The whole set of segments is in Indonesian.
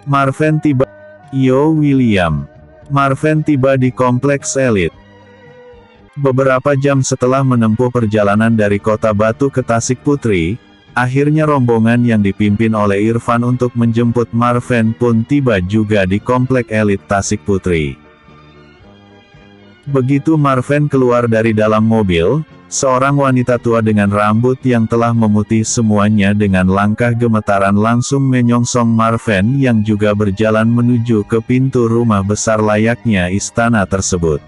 Marven tiba. Yo William. Marven tiba di kompleks elit. Beberapa jam setelah menempuh perjalanan dari Kota Batu ke Tasik Putri, akhirnya rombongan yang dipimpin oleh Irfan untuk menjemput Marven pun tiba juga di komplek elit Tasik Putri. Begitu Marven keluar dari dalam mobil, seorang wanita tua dengan rambut yang telah memutih semuanya dengan langkah gemetaran langsung menyongsong Marven yang juga berjalan menuju ke pintu rumah besar layaknya istana tersebut.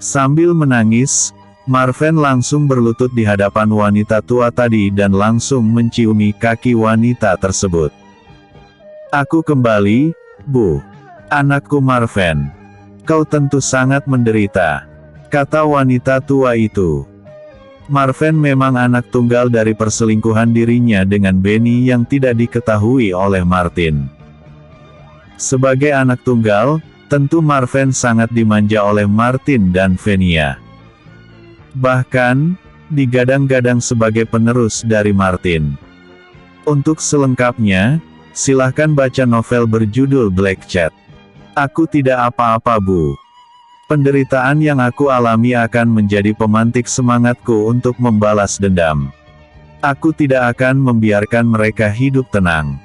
Sambil menangis, Marven langsung berlutut di hadapan wanita tua tadi dan langsung menciumi kaki wanita tersebut. "Aku kembali, Bu. Anakku Marven. Kau tentu sangat menderita," kata wanita tua itu. Marven memang anak tunggal dari perselingkuhan dirinya dengan Benny yang tidak diketahui oleh Martin. Sebagai anak tunggal, tentu Marven sangat dimanja oleh Martin dan Venia. Bahkan, digadang-gadang sebagai penerus dari Martin. Untuk selengkapnya, silahkan baca novel berjudul Black Cat. Aku tidak apa-apa, Bu. Penderitaan yang aku alami akan menjadi pemantik semangatku untuk membalas dendam. Aku tidak akan membiarkan mereka hidup tenang.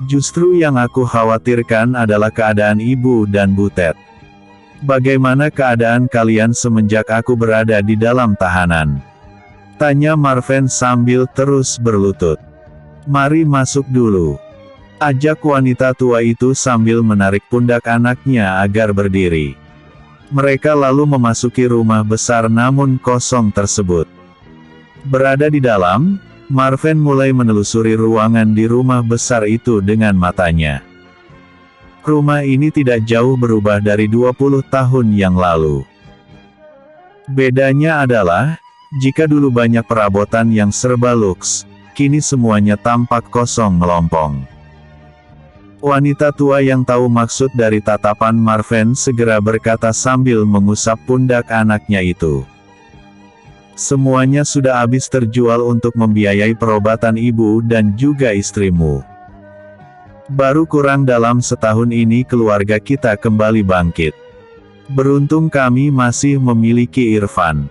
Justru yang aku khawatirkan adalah keadaan Ibu dan Butet. Bagaimana keadaan kalian semenjak aku berada di dalam tahanan? Tanya Marven sambil terus berlutut. Mari masuk dulu. Ajak wanita tua itu sambil menarik pundak anaknya agar berdiri. Mereka lalu memasuki rumah besar namun kosong tersebut. Berada di dalam, Marven mulai menelusuri ruangan di rumah besar itu dengan matanya. Rumah ini tidak jauh berubah dari 20 tahun yang lalu. Bedanya adalah, jika dulu banyak perabotan yang serba luks, kini semuanya tampak kosong melompong. Wanita tua yang tahu maksud dari tatapan Marven segera berkata sambil mengusap pundak anaknya itu. Semuanya sudah habis terjual untuk membiayai perobatan ibu dan juga istrimu. Baru kurang dalam setahun ini keluarga kita kembali bangkit. Beruntung kami masih memiliki Irfan.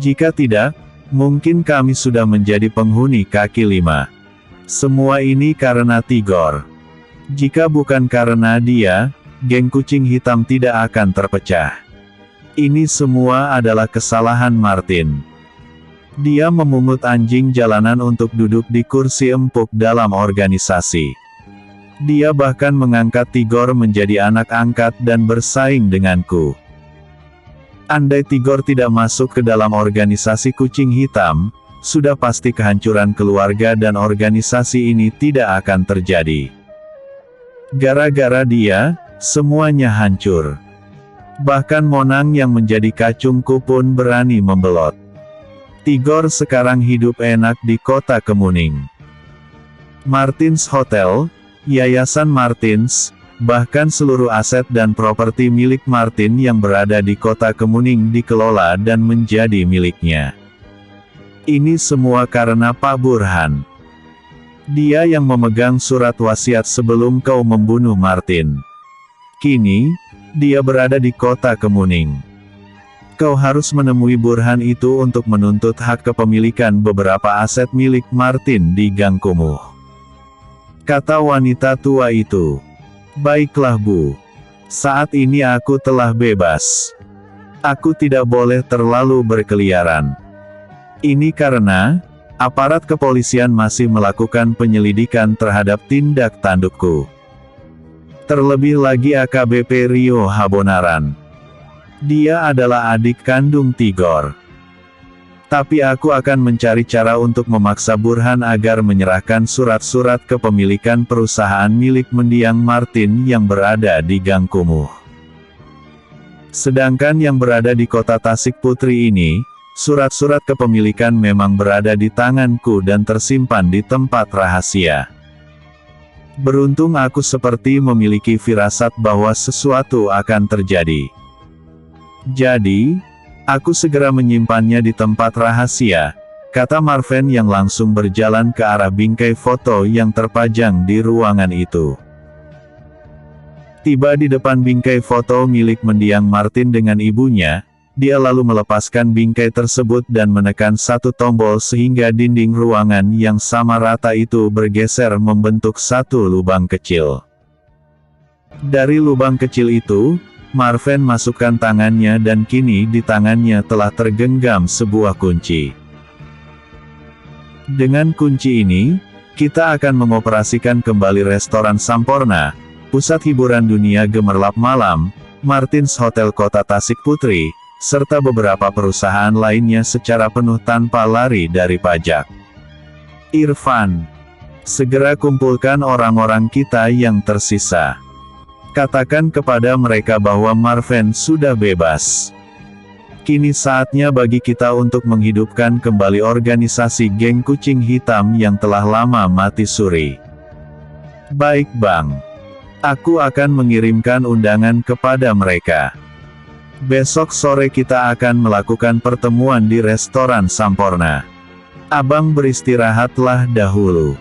Jika tidak, mungkin kami sudah menjadi penghuni kaki lima. Semua ini karena Tigor. Jika bukan karena dia, geng kucing hitam tidak akan terpecah. Ini semua adalah kesalahan Martin. Dia memungut anjing jalanan untuk duduk di kursi empuk dalam organisasi. Dia bahkan mengangkat Tigor menjadi anak angkat dan bersaing denganku. Andai Tigor tidak masuk ke dalam organisasi kucing hitam, sudah pasti kehancuran keluarga dan organisasi ini tidak akan terjadi. Gara-gara dia, semuanya hancur. Bahkan Monang yang menjadi kacungku pun berani membelot. Tigor sekarang hidup enak di kota Kemuning. Martins Hotel, Yayasan Martins, bahkan seluruh aset dan properti milik Martin yang berada di kota Kemuning dikelola dan menjadi miliknya. Ini semua karena Pak Burhan. Dia yang memegang surat wasiat sebelum kau membunuh Martin. Kini, dia berada di kota Kemuning. Kau harus menemui Burhan itu untuk menuntut hak kepemilikan beberapa aset milik Martin di Gang Kumuh. Kata wanita tua itu. Baiklah Bu. Saat ini aku telah bebas. Aku tidak boleh terlalu berkeliaran. Ini karena aparat kepolisian masih melakukan penyelidikan terhadap tindak tandukku. Terlebih lagi AKBP Rio Habonaran. Dia adalah adik kandung Tigor. Tapi aku akan mencari cara untuk memaksa Burhan agar menyerahkan surat-surat kepemilikan perusahaan milik mendiang Martin yang berada di Gang Kumuh. Sedangkan yang berada di kota Tasik Putri ini, surat-surat kepemilikan memang berada di tanganku dan tersimpan di tempat rahasia. Beruntung aku seperti memiliki firasat bahwa sesuatu akan terjadi. Jadi, aku segera menyimpannya di tempat rahasia, kata Marven yang langsung berjalan ke arah bingkai foto yang terpajang di ruangan itu. Tiba di depan bingkai foto milik mendiang Martin dengan ibunya, dia lalu melepaskan bingkai tersebut dan menekan satu tombol sehingga dinding ruangan yang sama rata itu bergeser membentuk satu lubang kecil. Dari lubang kecil itu, Marven masukkan tangannya dan kini di tangannya telah tergenggam sebuah kunci. Dengan kunci ini, kita akan mengoperasikan kembali restoran Samporna, pusat hiburan dunia gemerlap malam, Martin's Hotel Kota Tasik Putri, serta beberapa perusahaan lainnya secara penuh tanpa lari dari pajak. Irfan, segera kumpulkan orang-orang kita yang tersisa. Katakan kepada mereka bahwa Marven sudah bebas. Kini saatnya bagi kita untuk menghidupkan kembali organisasi geng kucing hitam yang telah lama mati suri. Baik Bang. Aku akan mengirimkan undangan kepada mereka. Besok sore kita akan melakukan pertemuan di restoran Samporna. Abang beristirahatlah dahulu.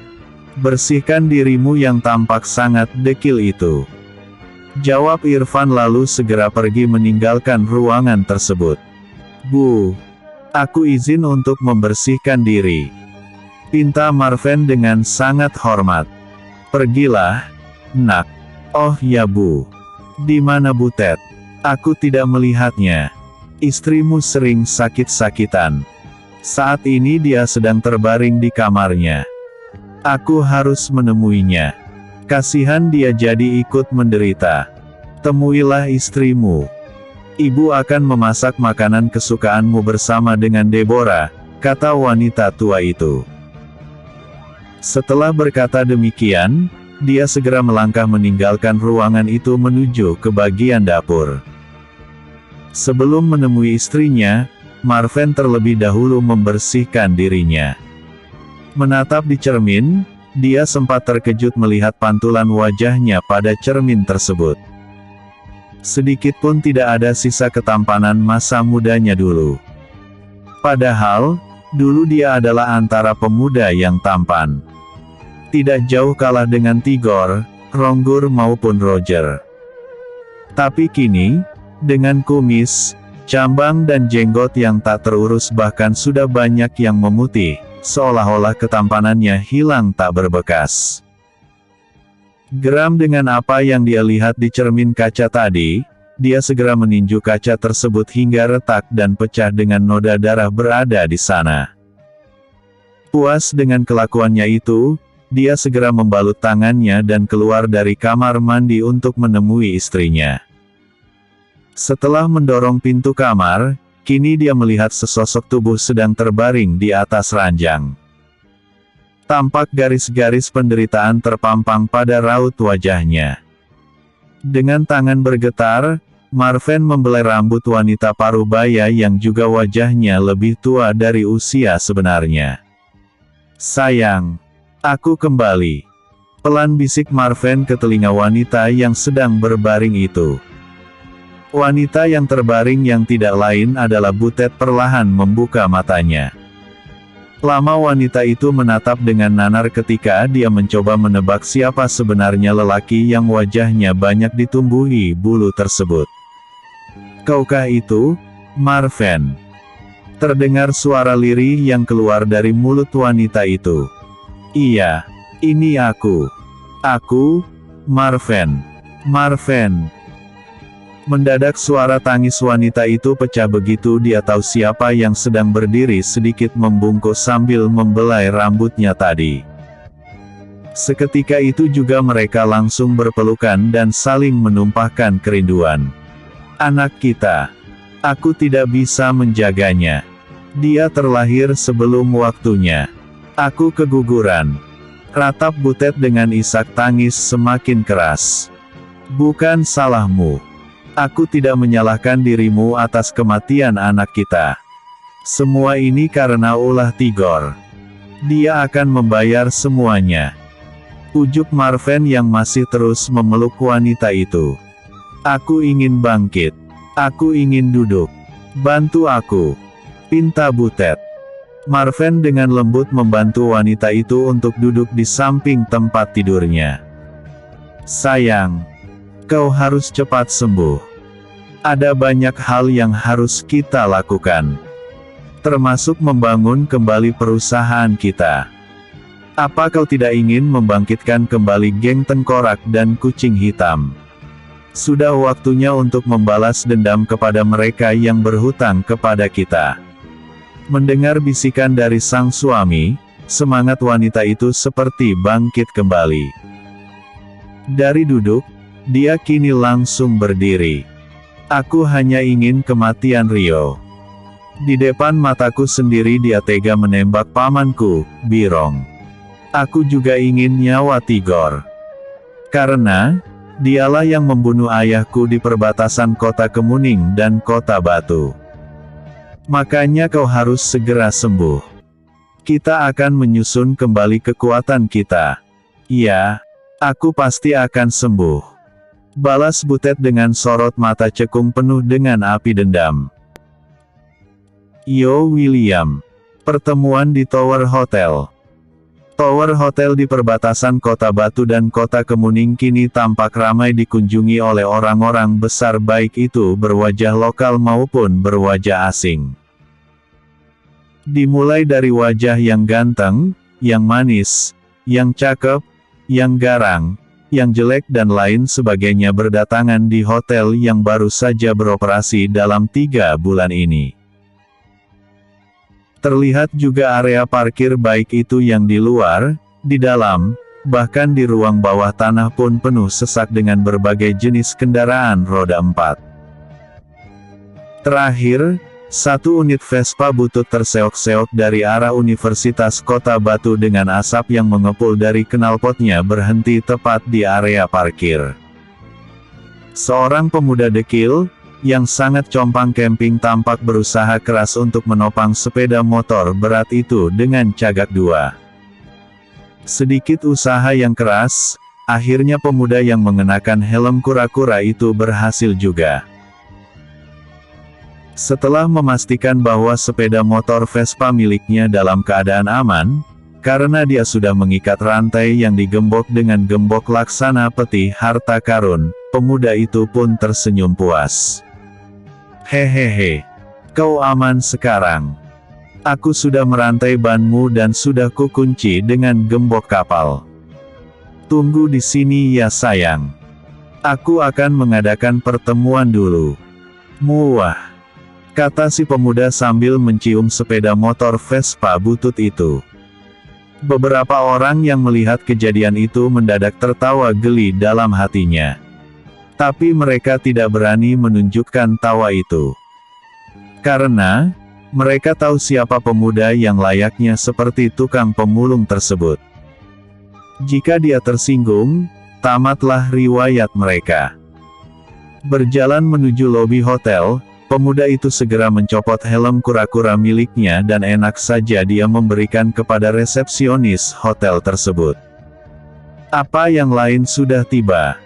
Bersihkan dirimu yang tampak sangat dekil itu. Jawab Irfan lalu segera pergi meninggalkan ruangan tersebut. Bu, aku izin untuk membersihkan diri. Pinta Marven dengan sangat hormat. Pergilah, nak. Oh ya Bu. Di mana Butet? Aku tidak melihatnya. Istrimu sering sakit-sakitan. Saat ini dia sedang terbaring di kamarnya. Aku harus menemuinya. Kasihan dia jadi ikut menderita. Temuilah istrimu. Ibu akan memasak makanan kesukaanmu bersama dengan Deborah, kata wanita tua itu. Setelah berkata demikian, dia segera melangkah meninggalkan ruangan itu menuju ke bagian dapur. Sebelum menemui istrinya, Marven terlebih dahulu membersihkan dirinya. Menatap di cermin, dia sempat terkejut melihat pantulan wajahnya pada cermin tersebut. Sedikit pun tidak ada sisa ketampanan masa mudanya dulu. Padahal, dulu dia adalah antara pemuda yang tampan. Tidak jauh kalah dengan Tigor, Ronggur maupun Roger. Tapi kini, dengan kumis, cambang dan jenggot yang tak terurus bahkan sudah banyak yang memutih, seolah-olah ketampanannya hilang tak berbekas. Geram dengan apa yang dia lihat di cermin kaca tadi, dia segera meninju kaca tersebut hingga retak dan pecah dengan noda darah berada di sana. Puas dengan kelakuannya itu, dia segera membalut tangannya dan keluar dari kamar mandi untuk menemui istrinya. Setelah mendorong pintu kamar, kini dia melihat sesosok tubuh sedang terbaring di atas ranjang. Tampak garis-garis penderitaan terpampang pada raut wajahnya. Dengan tangan bergetar, Marven membelai rambut wanita parubaya yang juga wajahnya lebih tua dari usia sebenarnya. Sayang, aku kembali. Pelan bisik Marven ke telinga wanita yang sedang berbaring itu. Wanita yang terbaring yang tidak lain adalah Butet perlahan membuka matanya. Lama wanita itu menatap dengan nanar ketika dia mencoba menebak siapa sebenarnya lelaki yang wajahnya banyak ditumbuhi bulu tersebut. Kaukah itu, Marven? Terdengar suara lirih yang keluar dari mulut wanita itu. Iya, ini aku. Aku, Marven. Marven. Mendadak suara tangis wanita itu pecah begitu dia tahu siapa yang sedang berdiri sedikit membungkuk sambil membelai rambutnya tadi. Seketika itu juga mereka langsung berpelukan dan saling menumpahkan kerinduan. Anak kita. Aku tidak bisa menjaganya. Dia terlahir sebelum waktunya. Aku keguguran. Ratap Butet dengan isak tangis semakin keras. Bukan salahmu. Aku tidak menyalahkan dirimu atas kematian anak kita. Semua ini karena ulah Tigor. Dia akan membayar semuanya. Ujuk Marven yang masih terus memeluk wanita itu. Aku ingin bangkit. Aku ingin duduk. Bantu aku. Pinta Butet. Marven dengan lembut membantu wanita itu untuk duduk di samping tempat tidurnya. Sayang, kau harus cepat sembuh. Ada banyak hal yang harus kita lakukan, termasuk membangun kembali perusahaan kita. Apa kau tidak ingin membangkitkan kembali geng tengkorak dan kucing hitam? Sudah waktunya untuk membalas dendam kepada mereka yang berhutang kepada kita. Mendengar bisikan dari sang suami, semangat wanita itu seperti bangkit kembali. Dari duduk, dia kini langsung berdiri. Aku hanya ingin kematian Rio. Di depan mataku sendiri dia tega menembak pamanku, Birong. Aku juga ingin nyawa Tigor. Karena, dialah yang membunuh ayahku di perbatasan kota Kemuning dan kota Batu. Makanya kau harus segera sembuh. Kita akan menyusun kembali kekuatan kita. Iya, aku pasti akan sembuh. Balas Butet dengan sorot mata cekung penuh dengan api dendam. Yo William. Pertemuan di Tower Hotel. Tower Hotel di perbatasan kota Batu dan kota Kemuning kini tampak ramai dikunjungi oleh orang-orang besar baik itu berwajah lokal maupun berwajah asing. Dimulai dari wajah yang ganteng, yang manis, yang cakep, yang garang, yang jelek dan lain sebagainya berdatangan di hotel yang baru saja beroperasi dalam 3 bulan ini. Terlihat juga area parkir baik itu yang di luar, di dalam, bahkan di ruang bawah tanah pun penuh sesak dengan berbagai jenis kendaraan roda 4. Terakhir, 1 unit Vespa butut terseok-seok dari arah Universitas Kota Batu dengan asap yang mengepul dari knalpotnya berhenti tepat di area parkir. Seorang pemuda dekil, yang sangat compang camping tampak berusaha keras untuk menopang sepeda motor berat itu dengan cagak 2. Sedikit usaha yang keras, akhirnya pemuda yang mengenakan helm kura-kura itu berhasil juga. Setelah memastikan bahwa sepeda motor Vespa miliknya dalam keadaan aman, karena dia sudah mengikat rantai yang digembok dengan gembok laksana peti harta karun, pemuda itu pun tersenyum puas. Hehehe, kau aman sekarang. Aku sudah merantai banmu dan sudah kukunci dengan gembok kapal. Tunggu di sini ya sayang. Aku akan mengadakan pertemuan dulu. Muah. Kata si pemuda sambil mencium sepeda motor Vespa butut itu. Beberapa orang yang melihat kejadian itu mendadak tertawa geli dalam hatinya. Tapi mereka tidak berani menunjukkan tawa itu. Karena, mereka tahu siapa pemuda yang layaknya seperti tukang pemulung tersebut. Jika dia tersinggung, tamatlah riwayat mereka. Berjalan menuju lobi hotel, pemuda itu segera mencopot helm kura-kura miliknya dan enak saja dia memberikan kepada resepsionis hotel tersebut. Apa yang lain sudah tiba?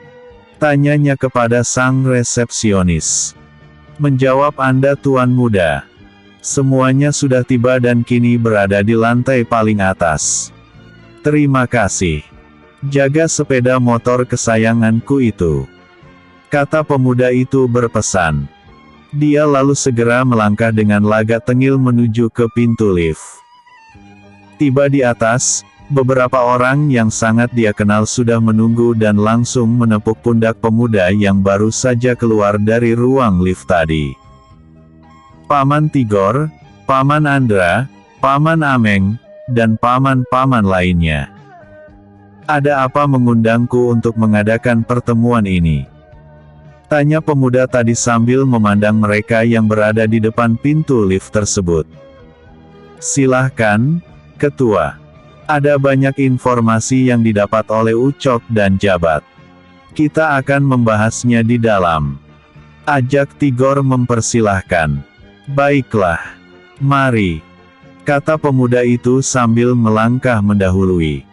Tanyanya kepada sang resepsionis. Menjawab Anda tuan muda. Semuanya sudah tiba dan kini berada di lantai paling atas. Terima kasih. Jaga sepeda motor kesayanganku itu. Kata pemuda itu berpesan. Dia lalu segera melangkah dengan lagak tengil menuju ke pintu lift. Tiba di atas, beberapa orang yang sangat dia kenal sudah menunggu dan langsung menepuk pundak pemuda yang baru saja keluar dari ruang lift tadi. Paman Tigor, Paman Andra, Paman Ameng, dan paman-paman lainnya. Ada apa mengundangku untuk mengadakan pertemuan ini? Tanya pemuda tadi sambil memandang mereka yang berada di depan pintu lift tersebut. Silahkan, Ketua. Ada banyak informasi yang didapat oleh Ucok dan Jabat. Kita akan membahasnya di dalam. Ajak Tigor mempersilahkan. Baiklah. Mari. Kata pemuda itu sambil melangkah mendahului.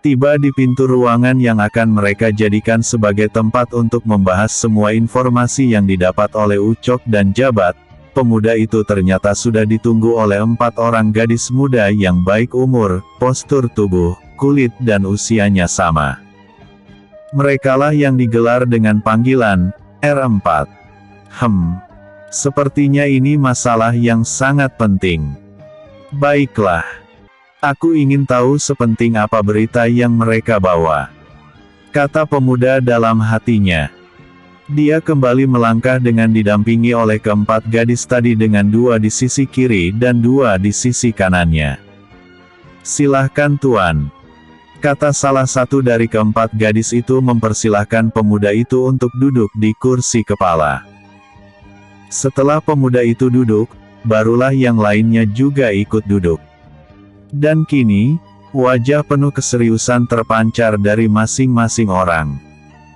Tiba di pintu ruangan yang akan mereka jadikan sebagai tempat untuk membahas semua informasi yang didapat oleh Ucok dan Jabat, pemuda itu ternyata sudah ditunggu oleh 4 orang gadis muda yang baik umur, postur tubuh, kulit dan usianya sama. Merekalah yang digelar dengan panggilan R4. Sepertinya ini masalah yang sangat penting. Baiklah. Aku ingin tahu sepenting apa berita yang mereka bawa, kata pemuda dalam hatinya. Dia kembali melangkah dengan didampingi oleh keempat gadis tadi dengan 2 di sisi kiri dan 2 di sisi kanannya. Silahkan tuan, kata salah satu dari keempat gadis itu mempersilahkan pemuda itu untuk duduk di kursi kepala. Setelah pemuda itu duduk, barulah yang lainnya juga ikut duduk. Dan kini, wajah penuh keseriusan terpancar dari masing-masing orang.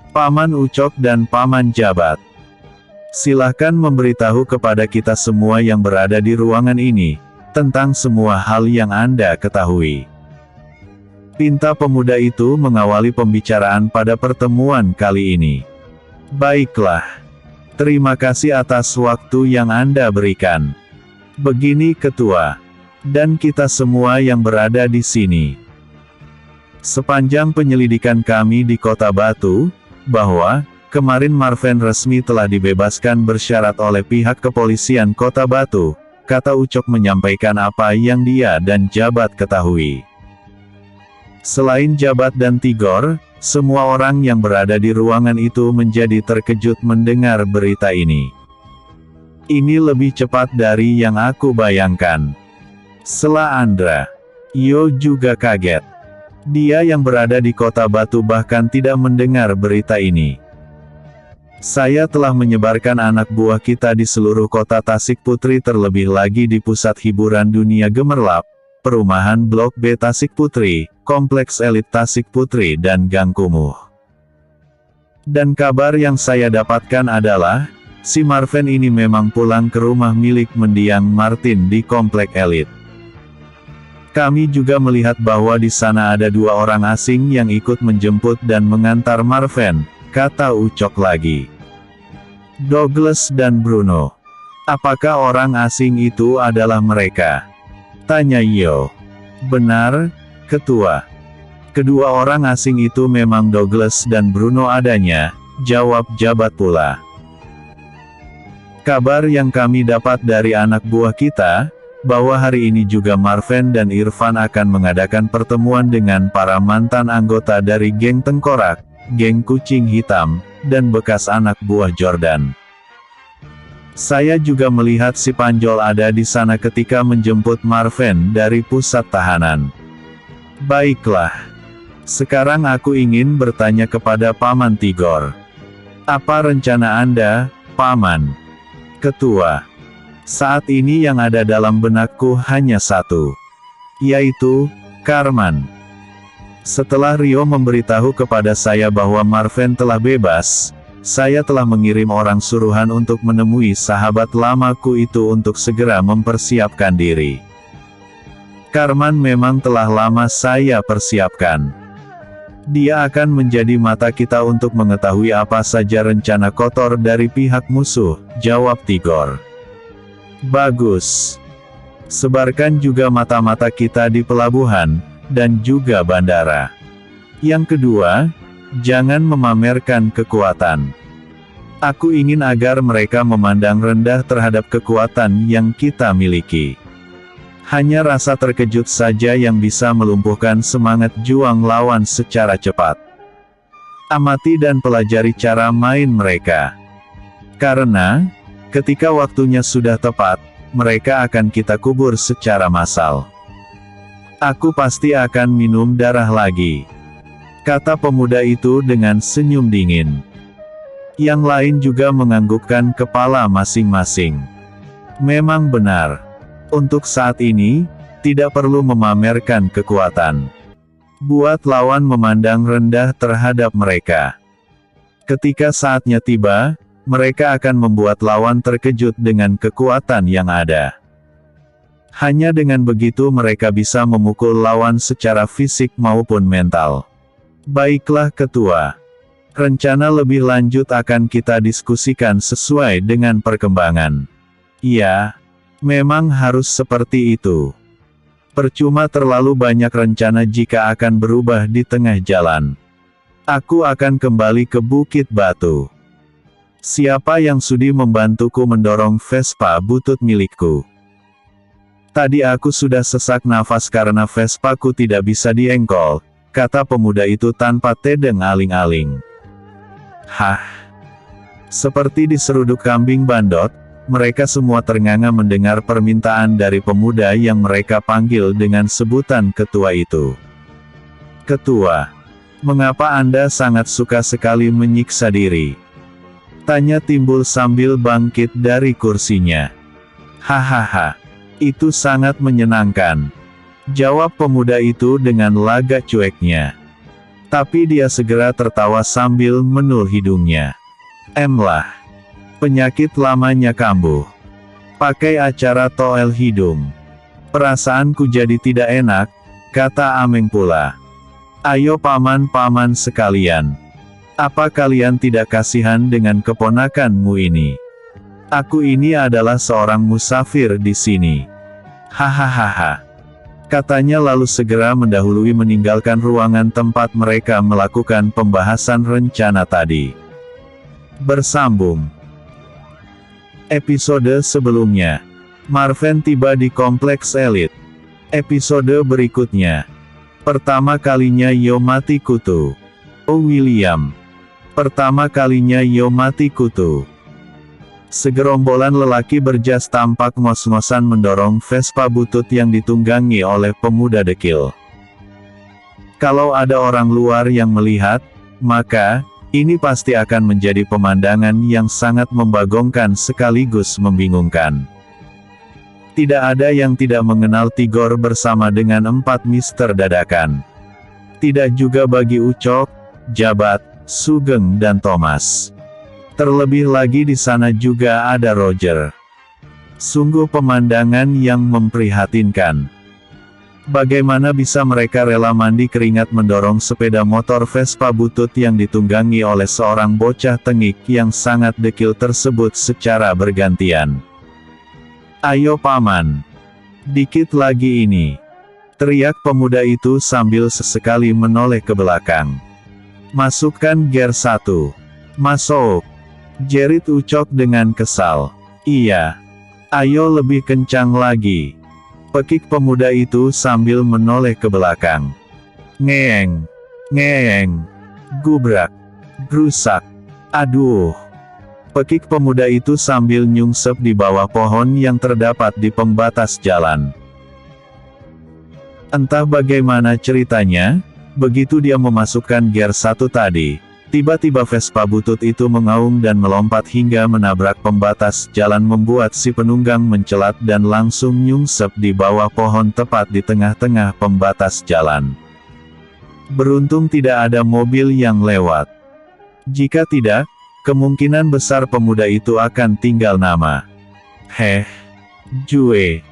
Paman Ucok dan Paman Jabat, silahkan memberitahu kepada kita semua yang berada di ruangan ini, tentang semua hal yang Anda ketahui. Pinta pemuda itu mengawali pembicaraan pada pertemuan kali ini. Baiklah. Terima kasih atas waktu yang Anda berikan. Begini Ketua, dan kita semua yang berada di sini. Sepanjang penyelidikan kami di Kota Batu, bahwa, kemarin Marven resmi telah dibebaskan bersyarat oleh pihak kepolisian Kota Batu, kata Ucok menyampaikan apa yang dia dan Jabat ketahui. Selain Jabat dan Tigor, semua orang yang berada di ruangan itu menjadi terkejut mendengar berita ini. Ini lebih cepat dari yang aku bayangkan. Sela Andra. Yo juga kaget. Dia yang berada di Kota Batu bahkan tidak mendengar berita ini. Saya telah menyebarkan anak buah kita di seluruh kota Tasik Putri, terlebih lagi di pusat hiburan dunia Gemerlap, perumahan Blok B Tasik Putri, Kompleks Elit Tasik Putri dan Gang Kumuh. Dan kabar yang saya dapatkan adalah, si Marven ini memang pulang ke rumah milik mendiang Martin di Komplek Elit. Kami juga melihat bahwa di sana ada 2 orang asing yang ikut menjemput dan mengantar Marven, kata Ucok lagi. Douglas dan Bruno. Apakah orang asing itu adalah mereka? Tanya Yo. Benar, Ketua. Kedua orang asing itu memang Douglas dan Bruno adanya, jawab Jabat pula. Kabar yang kami dapat dari anak buah kita, bahwa hari ini juga Marven dan Irfan akan mengadakan pertemuan dengan para mantan anggota dari geng Tengkorak, geng Kucing Hitam, dan bekas anak buah Jordan. Saya juga melihat si Panjol ada di sana ketika menjemput Marven dari pusat tahanan. Baiklah. Sekarang aku ingin bertanya kepada Paman Tigor. Apa rencana Anda, Paman? Ketua. Saat ini yang ada dalam benakku hanya satu, yaitu Karman. Setelah Rio memberitahu kepada saya bahwa Marven telah bebas, saya telah mengirim orang suruhan untuk menemui sahabat lamaku itu untuk segera mempersiapkan diri. Karman memang telah lama saya persiapkan. Dia akan menjadi mata kita untuk mengetahui apa saja rencana kotor dari pihak musuh, jawab Tigor. Bagus. Sebarkan juga mata-mata kita di pelabuhan, dan juga bandara. Yang kedua, jangan memamerkan kekuatan. Aku ingin agar mereka memandang rendah terhadap kekuatan yang kita miliki. Hanya rasa terkejut saja yang bisa melumpuhkan semangat juang lawan secara cepat. Amati dan pelajari cara main mereka. Karena, ketika waktunya sudah tepat, mereka akan kita kubur secara massal. Aku pasti akan minum darah lagi, kata pemuda itu dengan senyum dingin. Yang lain juga menganggukkan kepala masing-masing. Memang benar. Untuk saat ini, tidak perlu memamerkan kekuatan. Buat lawan memandang rendah terhadap mereka. Ketika saatnya tiba, mereka akan membuat lawan terkejut dengan kekuatan yang ada. Hanya dengan begitu mereka bisa memukul lawan secara fisik maupun mental. Baiklah Ketua. Rencana lebih lanjut akan kita diskusikan sesuai dengan perkembangan. Ya, memang harus seperti itu. Percuma terlalu banyak rencana jika akan berubah di tengah jalan. Aku akan kembali ke Bukit Batu. Siapa yang sudi membantuku mendorong Vespa butut milikku? Tadi aku sudah sesak nafas karena Vespaku tidak bisa diengkol, kata pemuda itu tanpa tedeng aling-aling. Hah? Seperti diseruduk kambing bandot, mereka semua ternganga mendengar permintaan dari pemuda yang mereka panggil dengan sebutan ketua itu. Ketua, mengapa Anda sangat suka sekali menyiksa diri? Tanya Timbul sambil bangkit dari kursinya. Hahaha, itu sangat menyenangkan. Jawab pemuda itu dengan lagak cueknya. Tapi dia segera tertawa sambil menul hidungnya. Emlah, penyakit lamanya kambuh. Pakai acara toel hidung. Perasaanku jadi tidak enak, kata Ameng pula. Ayo paman-paman sekalian. Apa kalian tidak kasihan dengan keponakanmu ini? Aku ini adalah seorang musafir di sini. Hahaha. Katanya lalu segera mendahului meninggalkan ruangan tempat mereka melakukan pembahasan rencana tadi. Bersambung. Episode sebelumnya. Marven tiba di kompleks elit. Episode berikutnya. Pertama kalinya Yo mati kutu. Oh William. Pertama kalinya Yo mati kutu. Segerombolan lelaki berjas tampak ngos-ngosan mendorong Vespa butut yang ditunggangi oleh pemuda dekil. Kalau ada orang luar yang melihat, maka, ini pasti akan menjadi pemandangan yang sangat membagongkan sekaligus membingungkan. Tidak ada yang tidak mengenal Tigor bersama dengan 4 Mister Dadakan. Tidak juga bagi Ucok, Jabat, Sugeng dan Thomas. Terlebih lagi di sana juga ada Roger. Sungguh pemandangan yang memprihatinkan. Bagaimana bisa mereka rela mandi keringat mendorong sepeda motor Vespa butut yang ditunggangi oleh seorang bocah tengik yang sangat dekil tersebut secara bergantian. Ayo paman. Dikit lagi ini. Teriak pemuda itu sambil sesekali menoleh ke belakang. Masukkan gear 1. Masuk. Jerit Ucok dengan kesal. Iya. Ayo lebih kencang lagi. Pekik pemuda itu sambil menoleh ke belakang. Ngeeng. Ngeeng. Gubrak. Grusak. Aduh. Pekik pemuda itu sambil nyungsep di bawah pohon yang terdapat di pembatas jalan. Entah bagaimana ceritanya, begitu dia memasukkan gear 1 tadi, tiba-tiba Vespa butut itu mengaum dan melompat hingga menabrak pembatas jalan membuat si penunggang mencelat dan langsung nyungsep di bawah pohon tepat di tengah-tengah pembatas jalan. Beruntung tidak ada mobil yang lewat. Jika tidak, kemungkinan besar pemuda itu akan tinggal nama. Jue.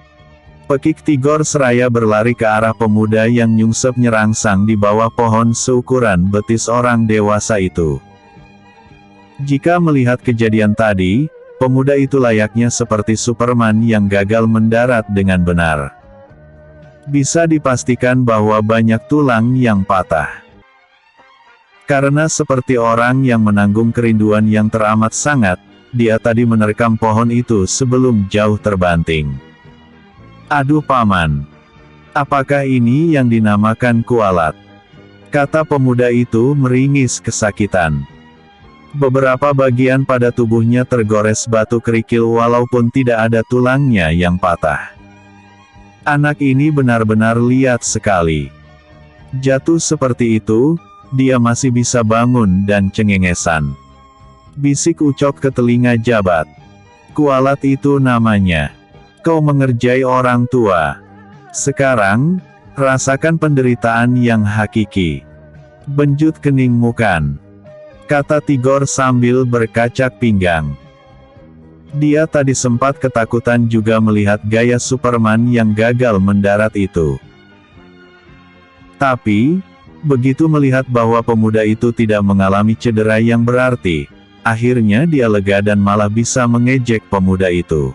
Pekik Tigor seraya berlari ke arah pemuda yang nyungsep nyerangsang di bawah pohon seukuran betis orang dewasa itu. Jika melihat kejadian tadi, pemuda itu layaknya seperti Superman yang gagal mendarat dengan benar. Bisa dipastikan bahwa banyak tulang yang patah. Karena seperti orang yang menanggung kerinduan yang teramat sangat, dia tadi menerkam pohon itu sebelum jauh terbanting. Aduh paman. Apakah ini yang dinamakan kualat? Kata pemuda itu meringis kesakitan. Beberapa bagian pada tubuhnya tergores batu kerikil walaupun tidak ada tulangnya yang patah. Anak ini benar-benar liat sekali. Jatuh seperti itu, dia masih bisa bangun dan cengengesan. Bisik Ucok ke telinga Jabat. Kualat itu namanya. Kau mengerjai orang tua. Sekarang, rasakan penderitaan yang hakiki. Benjut keningmu kan? Kata Tigor sambil berkacak pinggang. Dia tadi sempat ketakutan juga melihat gaya Superman yang gagal mendarat itu. Tapi, begitu melihat bahwa pemuda itu tidak mengalami cedera yang berarti, akhirnya dia lega dan malah bisa mengejek pemuda itu.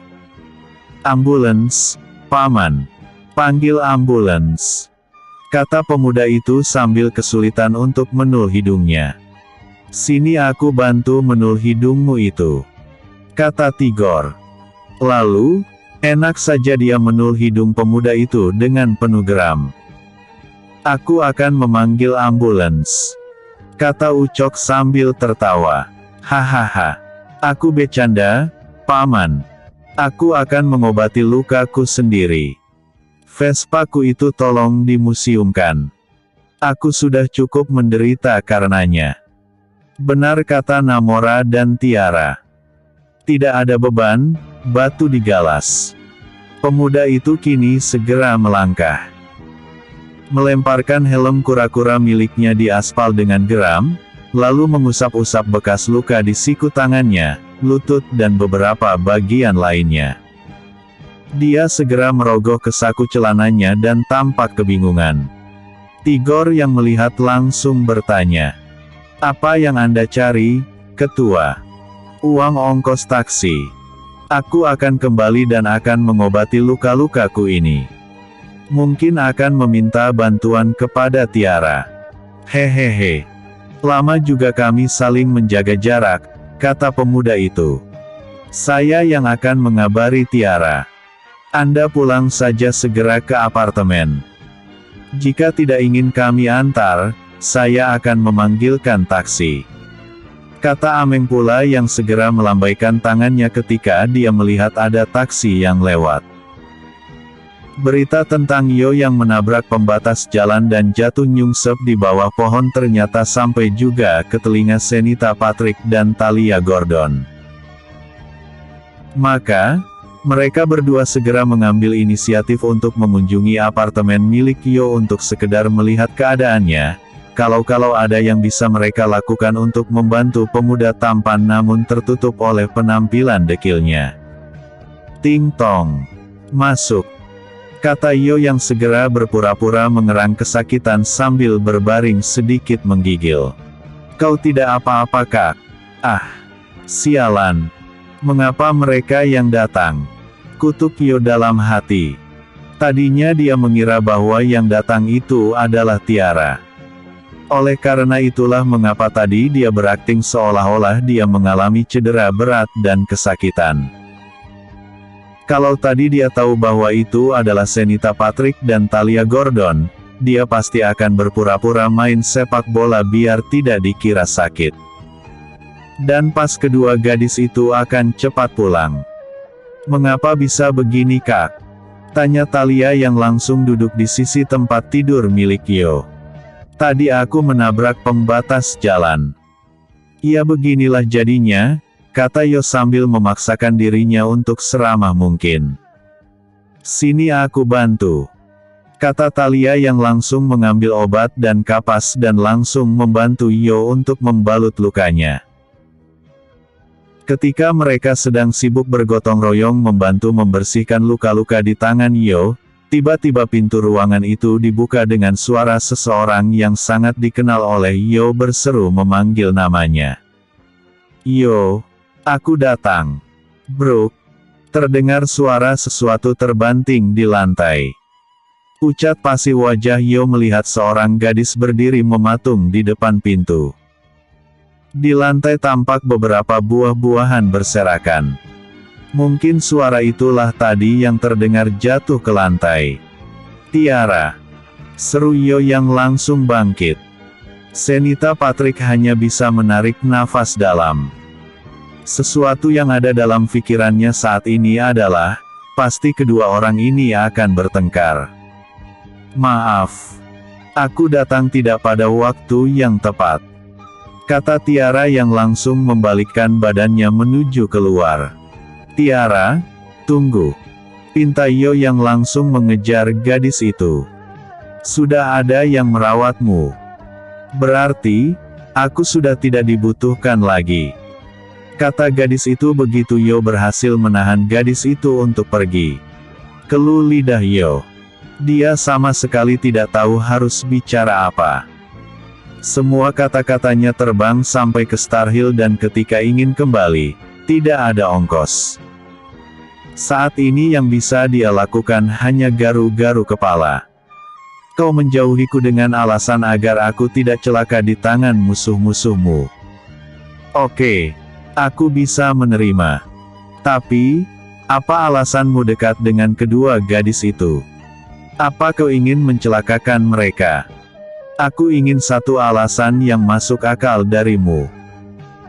Ambulans, Paman. Panggil ambulans. Kata pemuda itu sambil kesulitan untuk menul hidungnya. Sini aku bantu menul hidungmu itu, kata Tigor. Lalu, enak saja dia menul hidung pemuda itu dengan penuh geram. Aku akan memanggil ambulans, kata Ucok sambil tertawa. Hahaha, aku bercanda, Paman. Aku akan mengobati lukaku sendiri. Vespaku itu tolong dimuseumkan. Aku sudah cukup menderita karenanya. Benar kata Namora dan Tiara. Tidak ada beban, batu digalas. Pemuda itu kini segera melangkah. Melemparkan helm kura-kura miliknya di aspal dengan geram, lalu mengusap-usap bekas luka di siku tangannya, lutut dan beberapa bagian lainnya. Dia segera merogoh ke saku celananya dan tampak kebingungan. Tigor yang melihat langsung bertanya. Apa yang Anda cari, Ketua? Uang ongkos taksi. Aku akan kembali dan akan mengobati luka-lukaku ini. Mungkin akan meminta bantuan kepada Tiara. Hehehe. Lama juga kami saling menjaga jarak, kata pemuda itu. Saya yang akan mengabari Tiara. Anda pulang saja segera ke apartemen. Jika tidak ingin kami antar, saya akan memanggilkan taksi. Kata Ameng pula yang segera melambaikan tangannya ketika dia melihat ada taksi yang lewat. Berita tentang Yo yang menabrak pembatas jalan dan jatuh nyungsep di bawah pohon ternyata sampai juga ke telinga Senita Patrick dan Talia Gordon. Maka, mereka berdua segera mengambil inisiatif untuk mengunjungi apartemen milik Yo untuk sekedar melihat keadaannya, kalau ada yang bisa mereka lakukan untuk membantu pemuda tampan namun tertutup oleh penampilan dekilnya. Ting tong. Masuk. Kata Yo yang segera berpura-pura mengerang kesakitan sambil berbaring sedikit menggigil. Kau tidak apa-apa, Kak? Ah, sialan. Mengapa mereka yang datang? Kutuk Yo dalam hati. Tadinya dia mengira bahwa yang datang itu adalah Tiara. Oleh karena itulah mengapa tadi dia berakting seolah-olah dia mengalami cedera berat dan kesakitan. Kalau tadi dia tahu bahwa itu adalah Senita Patrick dan Talia Gordon, dia pasti akan berpura-pura main sepak bola biar tidak dikira sakit. Dan pas kedua gadis itu akan cepat pulang. Mengapa bisa begini, Kak? Tanya Talia yang langsung duduk di sisi tempat tidur milik Yo. Tadi aku menabrak pembatas jalan. Ya beginilah jadinya, kata Yo sambil memaksakan dirinya untuk seramah mungkin. Sini aku bantu. Kata Talia yang langsung mengambil obat dan kapas dan langsung membantu Yo untuk membalut lukanya. Ketika mereka sedang sibuk bergotong royong membantu membersihkan luka-luka di tangan Yo, tiba-tiba pintu ruangan itu dibuka dengan suara seseorang yang sangat dikenal oleh Yo berseru memanggil namanya. Yo, aku datang. Brooke. Terdengar suara sesuatu terbanting di lantai. Pucat pasi wajah Yo melihat seorang gadis berdiri mematung di depan pintu. Di lantai tampak beberapa buah-buahan berserakan. Mungkin suara itulah tadi yang terdengar jatuh ke lantai. Tiara. Seru Yo yang langsung bangkit. Senita Patrick hanya bisa menarik nafas dalam. Sesuatu yang ada dalam pikirannya saat ini adalah, pasti kedua orang ini akan bertengkar. Maaf. Aku datang tidak pada waktu yang tepat. Kata Tiara yang langsung membalikkan badannya menuju keluar. Tiara, tunggu. Pinta Yo yang langsung mengejar gadis itu. Sudah ada yang merawatmu. Berarti, aku sudah tidak dibutuhkan lagi. Kata gadis itu begitu Yo berhasil menahan gadis itu untuk pergi. Keluh lidah Yo. Dia sama sekali tidak tahu harus bicara apa. Semua kata-katanya terbang sampai ke Star Hill dan ketika ingin kembali, tidak ada ongkos. Saat ini yang bisa dia lakukan hanya garu-garu kepala. Kau menjauhiku dengan alasan agar aku tidak celaka di tangan musuh-musuhmu. Oke, aku bisa menerima. Tapi, apa alasanmu dekat dengan kedua gadis itu? Apa kau ingin mencelakakan mereka? Aku ingin satu alasan yang masuk akal darimu.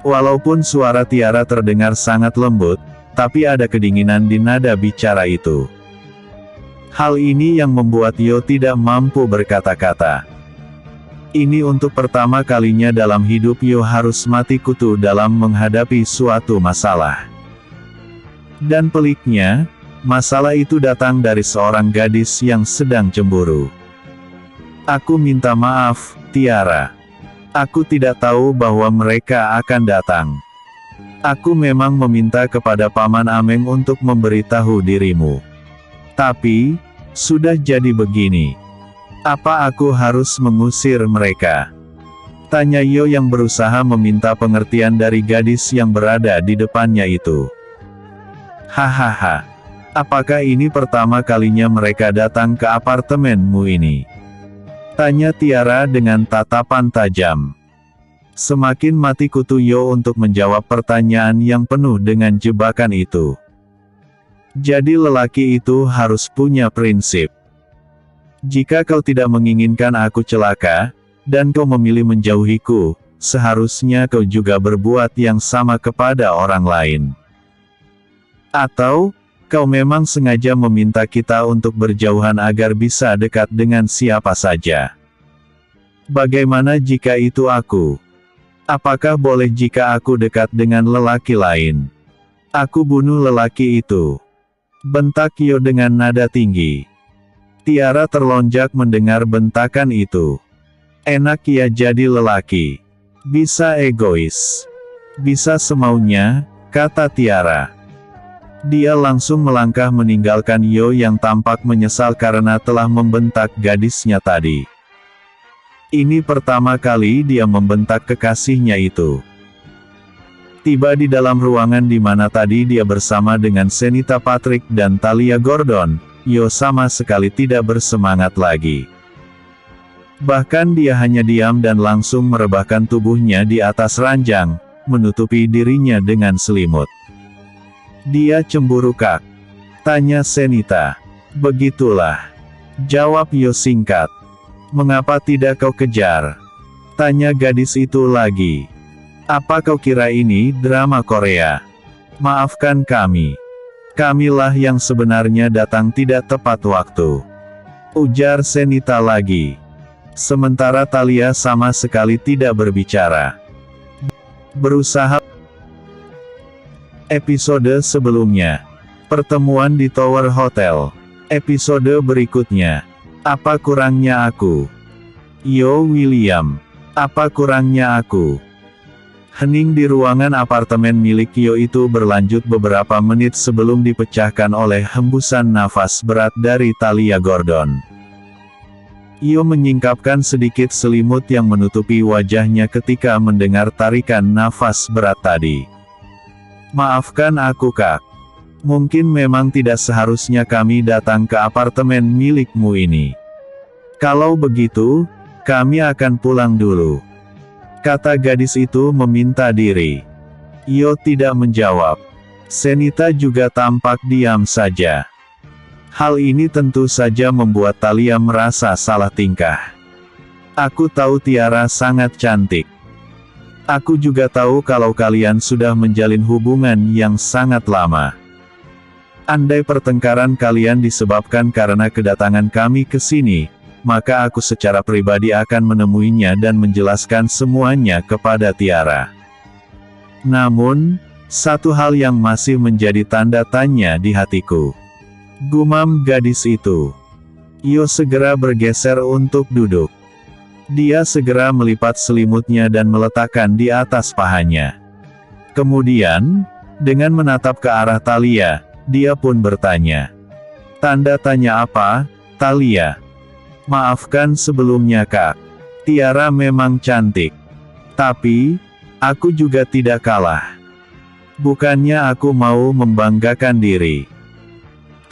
Walaupun suara Tiara terdengar sangat lembut, tapi ada kedinginan di nada bicara itu. Hal ini yang membuat Yo tidak mampu berkata-kata. Ini untuk pertama kalinya dalam hidup Yo harus mati kutu dalam menghadapi suatu masalah. Dan peliknya, masalah itu datang dari seorang gadis yang sedang cemburu. Aku minta maaf, Tiara. Aku tidak tahu bahwa mereka akan datang. Aku memang meminta kepada Paman Ameng untuk memberitahu dirimu. Tapi, sudah jadi begini. Apa aku harus mengusir mereka? Tanya Yo yang berusaha meminta pengertian dari gadis yang berada di depannya itu. Hahaha. Apakah ini pertama kalinya mereka datang ke apartemenmu ini? Tanya Tiara dengan tatapan tajam. Semakin mati kutu Yo untuk menjawab pertanyaan yang penuh dengan jebakan itu. Jadi lelaki itu harus punya prinsip. Jika kau tidak menginginkan aku celaka, dan kau memilih menjauhiku, seharusnya kau juga berbuat yang sama kepada orang lain. Atau, kau memang sengaja meminta kita untuk berjauhan agar bisa dekat dengan siapa saja. Bagaimana jika itu aku? Apakah boleh jika aku dekat dengan lelaki lain? Aku bunuh lelaki itu. Bentak Yo dengan nada tinggi. Tiara terlonjak mendengar bentakan itu. Enak ya jadi lelaki. Bisa egois. Bisa semaunya, kata Tiara. Dia langsung melangkah meninggalkan Yo yang tampak menyesal karena telah membentak gadisnya tadi. Ini pertama kali dia membentak kekasihnya itu. Tiba di dalam ruangan di mana tadi dia bersama dengan Senita Patrick dan Talia Gordon, Yo sama sekali tidak bersemangat lagi. Bahkan dia hanya diam dan langsung merebahkan tubuhnya di atas ranjang, menutupi dirinya dengan selimut. Dia cemburu kak? Tanya Senita. Begitulah. Jawab Yo singkat. Mengapa tidak kau kejar? Tanya gadis itu lagi. Apa kau kira ini drama Korea? Maafkan kami. Kamilah yang sebenarnya datang tidak tepat waktu. Ujar Senita lagi. Sementara Talia sama sekali tidak berbicara. Berusaha. Episode sebelumnya. Pertemuan di Tower Hotel. Episode berikutnya. Apa kurangnya aku? Yo William. Apa kurangnya aku? Hening di ruangan apartemen milik Yo itu berlanjut beberapa menit sebelum dipecahkan oleh hembusan nafas berat dari Talia Gordon. Yo menyingkapkan sedikit selimut yang menutupi wajahnya ketika mendengar tarikan nafas berat tadi. Maafkan aku kak. Mungkin memang tidak seharusnya kami datang ke apartemen milikmu ini. Kalau begitu, kami akan pulang dulu. Kata gadis itu meminta diri. Yo tidak menjawab. Senita juga tampak diam saja. Hal ini tentu saja membuat Talia merasa salah tingkah. Aku tahu Tiara sangat cantik. Aku juga tahu kalau kalian sudah menjalin hubungan yang sangat lama. Andai pertengkaran kalian disebabkan karena kedatangan kami ke sini, maka aku secara pribadi akan menemuinya dan menjelaskan semuanya kepada Tiara. Namun, satu hal yang masih menjadi tanda tanya di hatiku. Gumam gadis itu. Yo segera bergeser untuk duduk. Dia segera melipat selimutnya dan meletakkan di atas pahanya. Kemudian, dengan menatap ke arah Talia, dia pun bertanya. Tanda tanya apa, Talia? Maafkan sebelumnya kak. Tiara memang cantik. Tapi, aku juga tidak kalah. Bukannya aku mau membanggakan diri.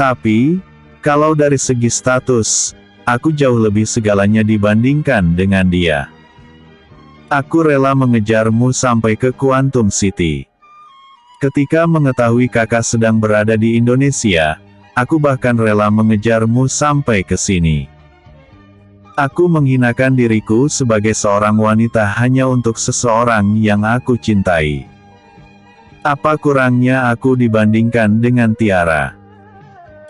Tapi, kalau dari segi status, aku jauh lebih segalanya dibandingkan dengan dia. Aku rela mengejarmu sampai ke Quantum City. Ketika mengetahui kakak sedang berada di Indonesia, aku bahkan rela mengejarmu sampai ke sini. Aku menghinakan diriku sebagai seorang wanita hanya untuk seseorang yang aku cintai. Apa kurangnya aku dibandingkan dengan Tiara?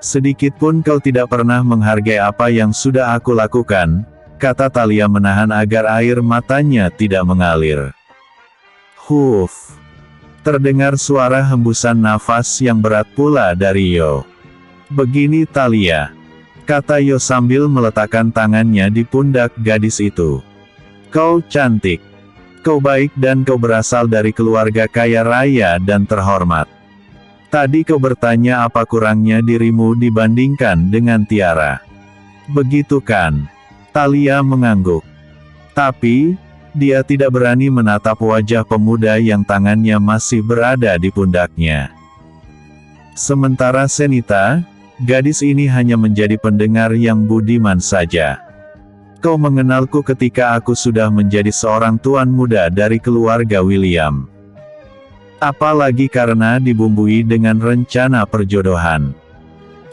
Sedikitpun kau tidak pernah menghargai apa yang sudah aku lakukan, kata Thalia menahan agar air matanya tidak mengalir. Huff. Terdengar suara hembusan nafas yang berat pula dari Yo. Begini Thalia, kata Yo sambil meletakkan tangannya di pundak gadis itu. Kau cantik. Kau baik dan kau berasal dari keluarga kaya raya dan terhormat. Tadi kau bertanya apa kurangnya dirimu dibandingkan dengan Tiara. Begitu kan? Thalia mengangguk. Tapi, dia tidak berani menatap wajah pemuda yang tangannya masih berada di pundaknya. Sementara Senita, gadis ini hanya menjadi pendengar yang budiman saja. Kau mengenalku ketika aku sudah menjadi seorang tuan muda dari keluarga William. Apalagi karena dibumbui dengan rencana perjodohan.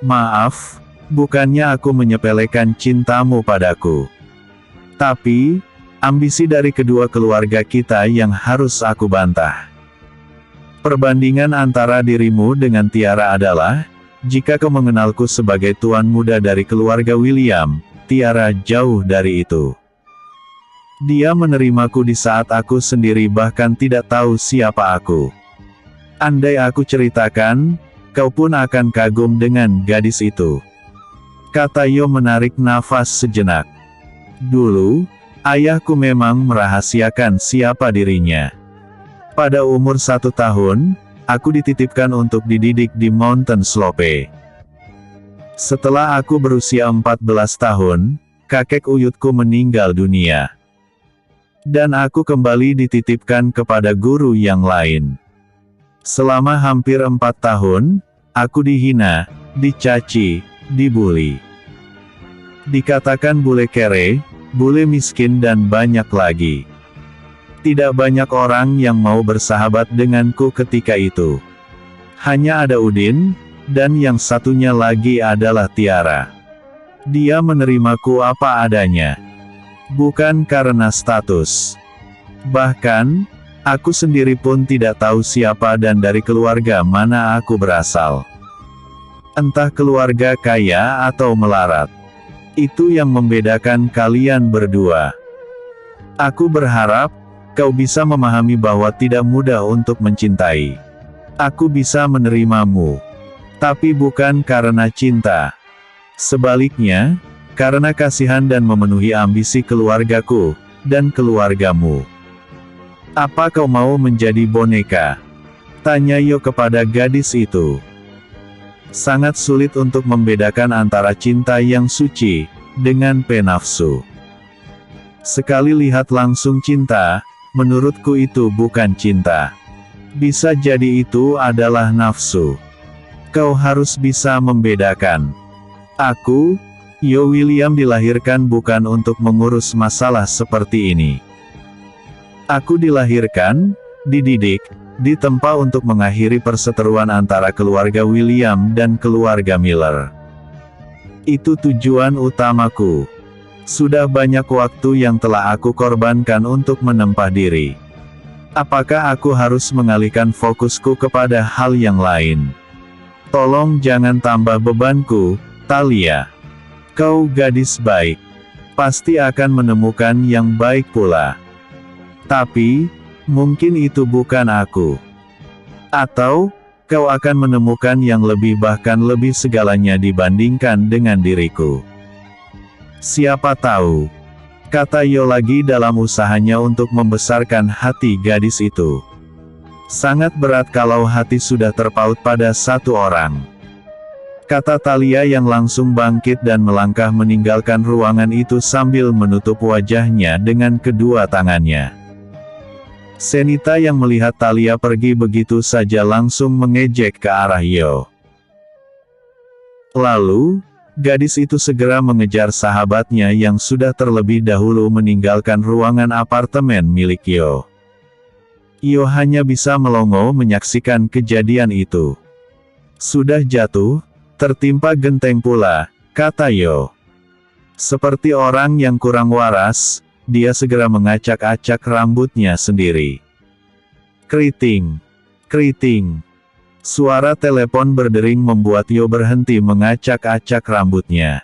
Maaf, bukannya aku menyepelekan cintamu padaku. Tapi, ambisi dari kedua keluarga kita yang harus aku bantah. Perbandingan antara dirimu dengan Tiara adalah, jika kau mengenalku sebagai tuan muda dari keluarga William, Tiara jauh dari itu. Dia menerimaku di saat aku sendiri bahkan tidak tahu siapa aku. Andai aku ceritakan, kau pun akan kagum dengan gadis itu. Kata Yo menarik nafas sejenak. Dulu, ayahku memang merahasiakan siapa dirinya. Pada umur 1 tahun, aku dititipkan untuk dididik di Mountain Slope. Setelah aku berusia 14 tahun, kakek uyutku meninggal dunia. Dan aku kembali dititipkan kepada guru yang lain. Selama hampir 4 tahun, aku dihina, dicaci, dibuli. Dikatakan bule kere, bule miskin dan banyak lagi. Tidak banyak orang yang mau bersahabat denganku ketika itu. Hanya ada Udin, dan yang satunya lagi adalah Tiara. Dia menerimaku apa adanya. Bukan karena status. Bahkan, aku sendiri pun tidak tahu siapa dan dari keluarga mana aku berasal. Entah keluarga kaya atau melarat. Itu yang membedakan kalian berdua. Aku berharap, kau bisa memahami bahwa tidak mudah untuk mencintai. Aku bisa menerimamu. Tapi bukan karena cinta. Sebaliknya, karena kasihan dan memenuhi ambisi keluargaku, dan keluargamu. Apa kau mau menjadi boneka? Tanya Yo kepada gadis itu. Sangat sulit untuk membedakan antara cinta yang suci, dengan penafsu. Sekali lihat langsung cinta, menurutku itu bukan cinta. Bisa jadi itu adalah nafsu. Kau harus bisa membedakan. Aku, Yo William dilahirkan bukan untuk mengurus masalah seperti ini. Aku dilahirkan, dididik, ditempa untuk mengakhiri perseteruan antara keluarga William dan keluarga Miller. Itu tujuan utamaku. Sudah banyak waktu yang telah aku korbankan untuk menempa diri. Apakah aku harus mengalihkan fokusku kepada hal yang lain? Tolong jangan tambah bebanku, Thalia. Kau gadis baik. Pasti akan menemukan yang baik pula. Tapi, mungkin itu bukan aku. Atau, kau akan menemukan yang lebih bahkan lebih segalanya dibandingkan dengan diriku. Siapa tahu? Kata Yo lagi dalam usahanya untuk membesarkan hati gadis itu. Sangat berat kalau hati sudah terpaut pada satu orang. Kata Thalia yang langsung bangkit dan melangkah meninggalkan ruangan itu sambil menutup wajahnya dengan kedua tangannya. Senita yang melihat Thalia pergi begitu saja langsung mengejek ke arah Yo. Lalu, gadis itu segera mengejar sahabatnya yang sudah terlebih dahulu meninggalkan ruangan apartemen milik Yo. Yo hanya bisa melongo menyaksikan kejadian itu. Sudah jatuh, tertimpa genteng pula, kata Yo. Seperti orang yang kurang waras, dia segera mengacak-acak rambutnya sendiri. Keriting, keriting. Suara telepon berdering membuat Yo berhenti mengacak-acak rambutnya.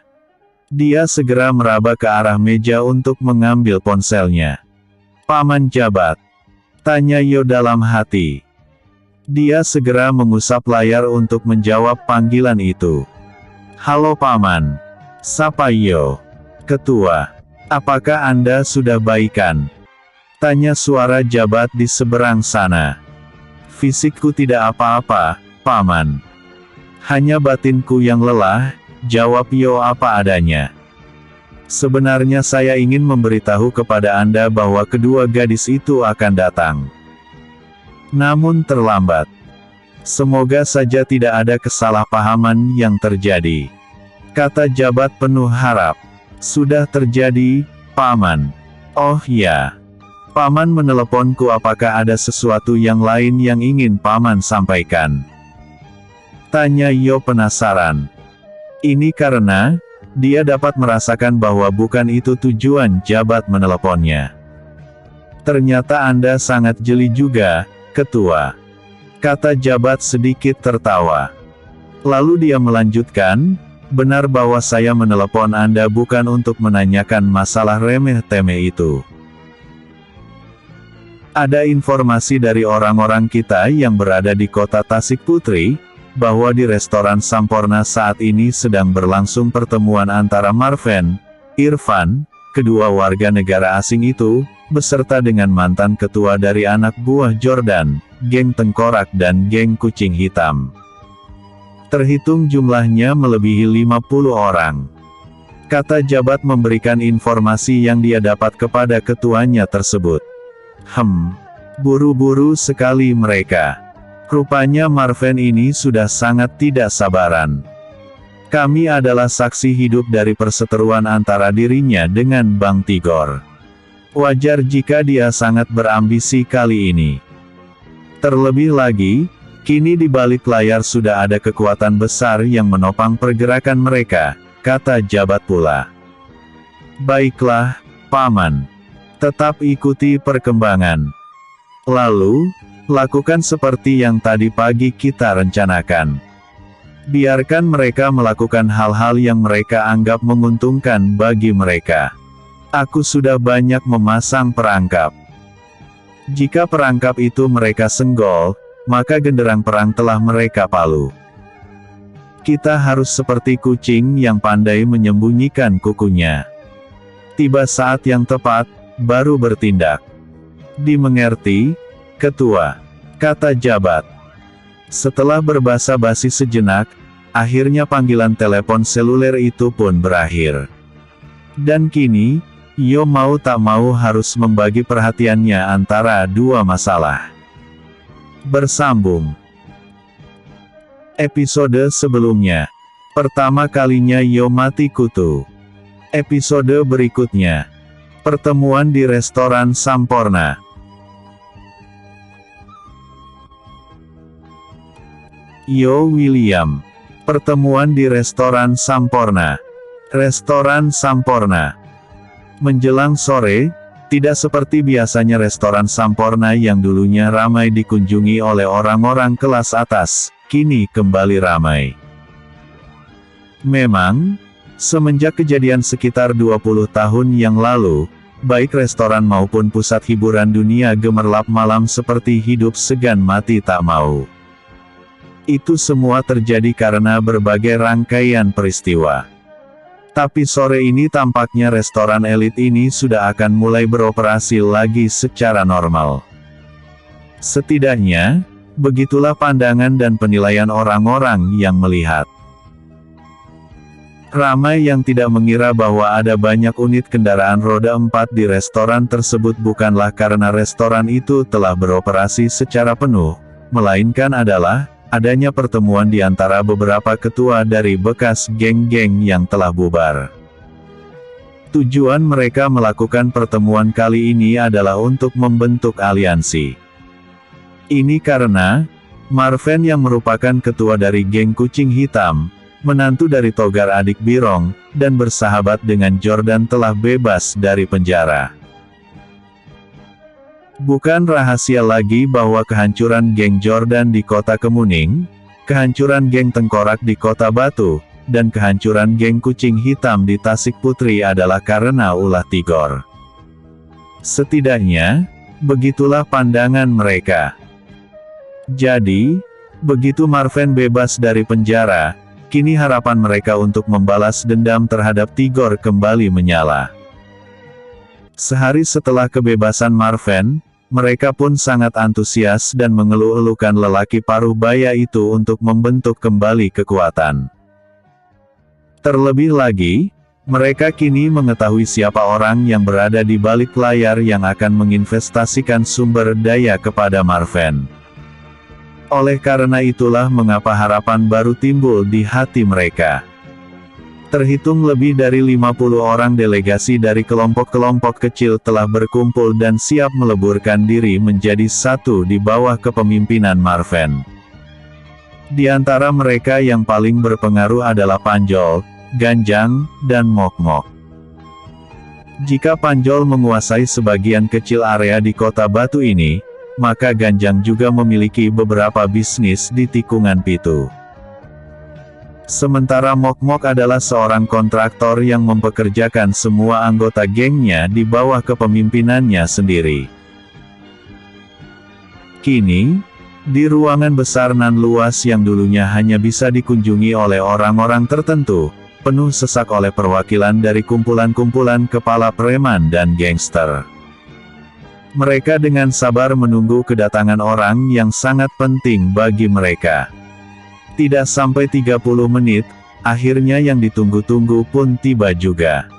Dia segera meraba ke arah meja untuk mengambil ponselnya. Paman Jabat, tanya Yo dalam hati. Dia segera mengusap layar untuk menjawab panggilan itu. Halo Paman, sapa Yo. Ketua, apakah Anda sudah baikan? Tanya suara Jabat di seberang sana. Fisikku tidak apa-apa, Paman. Hanya batinku yang lelah, jawab Yo apa adanya. Sebenarnya saya ingin memberitahu kepada Anda bahwa kedua gadis itu akan datang. Namun terlambat. Semoga saja tidak ada kesalahpahaman yang terjadi. Kata Jabat penuh harap. Sudah terjadi, Paman. Oh ya. Paman meneleponku, apakah ada sesuatu yang lain yang ingin Paman sampaikan? Tanya Yo penasaran. Ini karena, dia dapat merasakan bahwa bukan itu tujuan Jabat meneleponnya. Ternyata Anda sangat jeli juga, Ketua. Kata Jabat sedikit tertawa. Lalu dia melanjutkan, benar bahwa saya menelepon Anda bukan untuk menanyakan masalah remeh-temeh itu. Ada informasi dari orang-orang kita yang berada di kota Tasik Putri, bahwa di restoran Samporna saat ini sedang berlangsung pertemuan antara Marven, Irfan, kedua warga negara asing itu, beserta dengan mantan ketua dari anak buah Jordan, geng Tengkorak dan geng Kucing Hitam. Terhitung jumlahnya melebihi 50 orang. Kata Jabat memberikan informasi yang dia dapat kepada ketuanya tersebut. Buru-buru sekali mereka. Rupanya Marven ini sudah sangat tidak sabaran. Kami adalah saksi hidup dari perseteruan antara dirinya dengan Bang Tigor. Wajar jika dia sangat berambisi kali ini. Terlebih lagi, kini di balik layar sudah ada kekuatan besar yang menopang pergerakan mereka, kata Jabat pula. Baiklah, Paman. Tetap ikuti perkembangan. Lalu, lakukan seperti yang tadi pagi kita rencanakan. Biarkan mereka melakukan hal-hal yang mereka anggap menguntungkan bagi mereka. Aku sudah banyak memasang perangkap. Jika perangkap itu mereka senggol, maka genderang perang telah mereka palu. Kita harus seperti kucing yang pandai menyembunyikan kukunya. Tiba saat yang tepat, baru bertindak. Dimengerti, Ketua, kata Jabat. Setelah berbasa-basi sejenak, akhirnya panggilan telepon seluler itu pun berakhir. Dan kini, Yo mau tak mau harus membagi perhatiannya antara dua masalah. Bersambung. Episode sebelumnya. Pertama kalinya Yo mati kutu. Episode berikutnya. Pertemuan di restoran Samporna. Yo William. Pertemuan di restoran Samporna. Restoran Samporna. Menjelang sore, tidak seperti biasanya restoran Samporna yang dulunya ramai dikunjungi oleh orang-orang kelas atas, kini kembali ramai. Memang, semenjak kejadian sekitar 20 tahun yang lalu, baik restoran maupun pusat hiburan dunia gemerlap malam seperti hidup segan mati tak mau. Itu semua terjadi karena berbagai rangkaian peristiwa. Tapi sore ini tampaknya restoran elit ini sudah akan mulai beroperasi lagi secara normal. Setidaknya, begitulah pandangan dan penilaian orang-orang yang melihat. Ramai yang tidak mengira bahwa ada banyak unit kendaraan roda 4 di restoran tersebut bukanlah karena restoran itu telah beroperasi secara penuh, melainkan adalah adanya pertemuan di antara beberapa ketua dari bekas geng-geng yang telah bubar. Tujuan mereka melakukan pertemuan kali ini adalah untuk membentuk aliansi. Ini karena Marvin yang merupakan ketua dari geng Kucing Hitam, menantu dari Togar adik Birong, dan bersahabat dengan Jordan telah bebas dari penjara. Bukan rahasia lagi bahwa kehancuran geng Jordan di Kota Kemuning, kehancuran geng Tengkorak di Kota Batu, dan kehancuran geng Kucing Hitam di Tasik Putri adalah karena ulah Tigor. Setidaknya, begitulah pandangan mereka. Jadi, begitu Marvin bebas dari penjara, kini harapan mereka untuk membalas dendam terhadap Tigor kembali menyala. Sehari setelah kebebasan Marvin, mereka pun sangat antusias dan mengeluh-elukan lelaki paruh baya itu untuk membentuk kembali kekuatan. Terlebih lagi, mereka kini mengetahui siapa orang yang berada di balik layar yang akan menginvestasikan sumber daya kepada Marvin. Oleh karena itulah mengapa harapan baru timbul di hati mereka. Terhitung lebih dari 50 orang delegasi dari kelompok-kelompok kecil telah berkumpul dan siap meleburkan diri menjadi satu di bawah kepemimpinan Marvin. Di antara mereka yang paling berpengaruh adalah Panjol, Ganjang, dan Mokmok. Jika Panjol menguasai sebagian kecil area di Kota Batu ini, maka Ganjang juga memiliki beberapa bisnis di tikungan Pitu. Sementara Mokmok adalah seorang kontraktor yang mempekerjakan semua anggota gengnya di bawah kepemimpinannya sendiri. Kini, di ruangan besar nan luas yang dulunya hanya bisa dikunjungi oleh orang-orang tertentu, penuh sesak oleh perwakilan dari kumpulan-kumpulan kepala preman dan gangster. Mereka dengan sabar menunggu kedatangan orang yang sangat penting bagi mereka. Tidak sampai 30 menit, akhirnya yang ditunggu-tunggu pun tiba juga.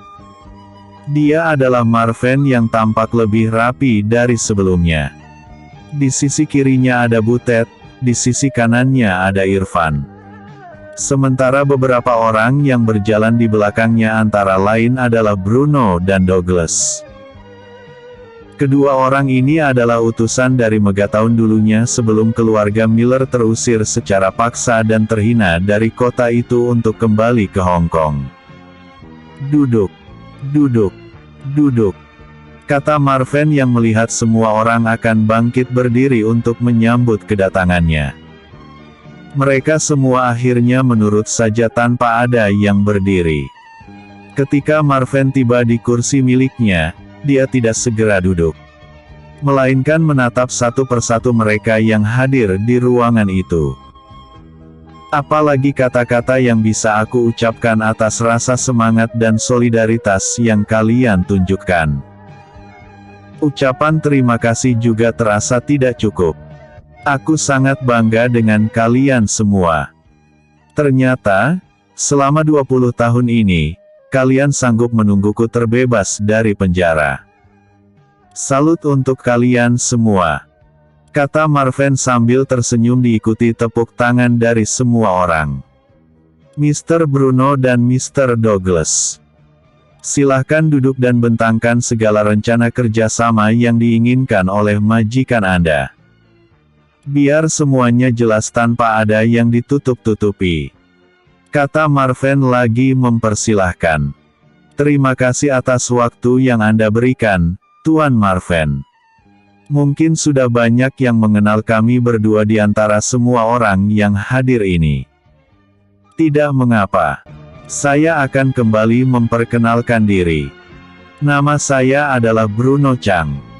Dia adalah Marvin yang tampak lebih rapi dari sebelumnya. Di sisi kirinya ada Butet, di sisi kanannya ada Irfan. Sementara beberapa orang yang berjalan di belakangnya antara lain adalah Bruno dan Douglas. Kedua orang ini adalah utusan dari Megaton dulunya sebelum keluarga Miller terusir secara paksa dan terhina dari kota itu untuk kembali ke Hong Kong. "Duduk, duduk, duduk," kata Marvin yang melihat semua orang akan bangkit berdiri untuk menyambut kedatangannya. Mereka semua akhirnya menurut saja tanpa ada yang berdiri. Ketika Marvin tiba di kursi miliknya, dia tidak segera duduk, melainkan menatap satu persatu mereka yang hadir di ruangan itu. Apalagi kata-kata yang bisa aku ucapkan atas rasa semangat dan solidaritas yang kalian tunjukkan. Ucapan terima kasih juga terasa tidak cukup. Aku sangat bangga dengan kalian semua. Ternyata, selama 20 tahun ini, kalian sanggup menungguku terbebas dari penjara. Salut untuk kalian semua, kata Marvin sambil tersenyum diikuti tepuk tangan dari semua orang. Mr. Bruno dan Mr. Douglas, silahkan duduk dan bentangkan segala rencana kerjasama yang diinginkan oleh majikan Anda. Biar semuanya jelas tanpa ada yang ditutup-tutupi, kata Marvin lagi mempersilahkan. Terima kasih atas waktu yang Anda berikan, Tuan Marvin. Mungkin sudah banyak yang mengenal kami berdua di antara semua orang yang hadir ini. Tidak mengapa. Saya akan kembali memperkenalkan diri. Nama saya adalah Bruno Chang.